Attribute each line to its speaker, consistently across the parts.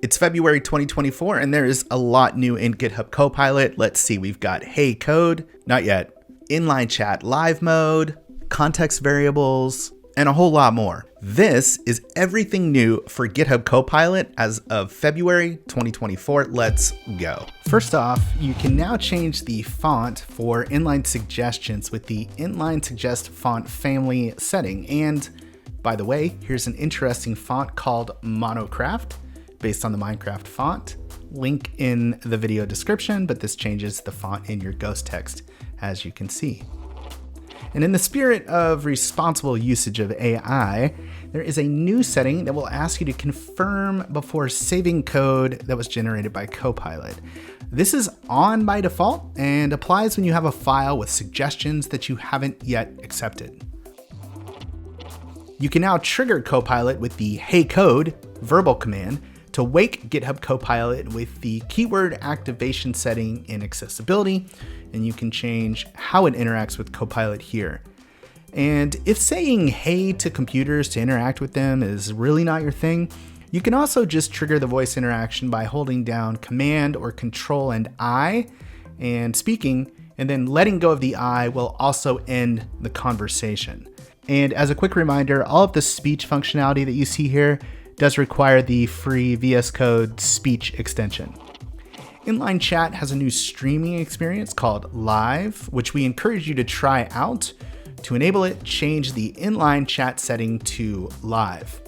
Speaker 1: It's February 2024, and there is a lot new in GitHub Copilot. Let's see, we've got Hey Code, not yet, Inline Chat Live Mode, context variables, and a whole lot more. This is everything new for GitHub Copilot as of February 2024. Let's go. First off, you can now change the font for inline suggestions with the Inline Suggest font family setting. And by the way, here's an interesting font called Monocraft, based on the Minecraft font. Link in the video description, but this changes the font in your ghost text, as you can see. And in the spirit of responsible usage of AI, there is a new setting that will ask you to confirm before saving code that was generated by Copilot. This is on by default and applies when you have a file with suggestions that you haven't yet accepted. You can now trigger Copilot with the Hey Code verbal command to wake GitHub Copilot with the keyword activation setting in accessibility, and you can change how it interacts with Copilot here. And if saying hey to computers to interact with them is really not your thing, you can also just trigger the voice interaction by holding down Command or Control and I and speaking, and then letting go of the I will also end the conversation. And as a quick reminder, all of the speech functionality that you see here does require the free vscode speech extension. Inline Chat has a new streaming experience called Live, which we encourage you to try out. To enable it, change the Inline Chat setting to Live.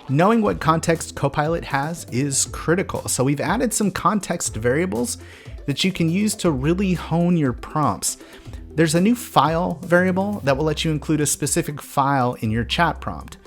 Speaker 1: Knowing what context Copilot has is critical, so we've added some context variables that you can use to really hone your prompts. There's a new file variable that will let you include a specific file in your chat prompt.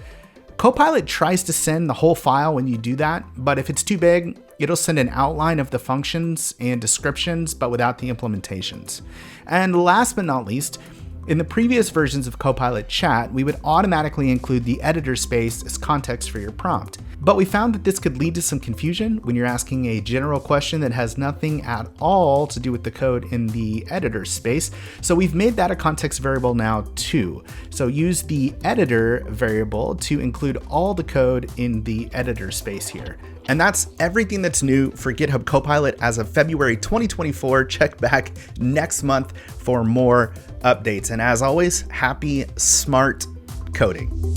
Speaker 1: Copilot tries to send the whole file when you do that, but if it's too big, it'll send an outline of the functions and descriptions, but without the implementations. And last but not least, in the previous versions of Copilot Chat, we would automatically include the editor space as context for your prompt. But we found that this could lead to some confusion when you're asking a general question that has nothing at all to do with the code in the editor space. So we've made that a context variable now too. So use the editor variable to include all the code in the editor space here. And that's everything that's new for GitHub Copilot as of February 2024. Check back next month for more updates. And as always, happy smart coding.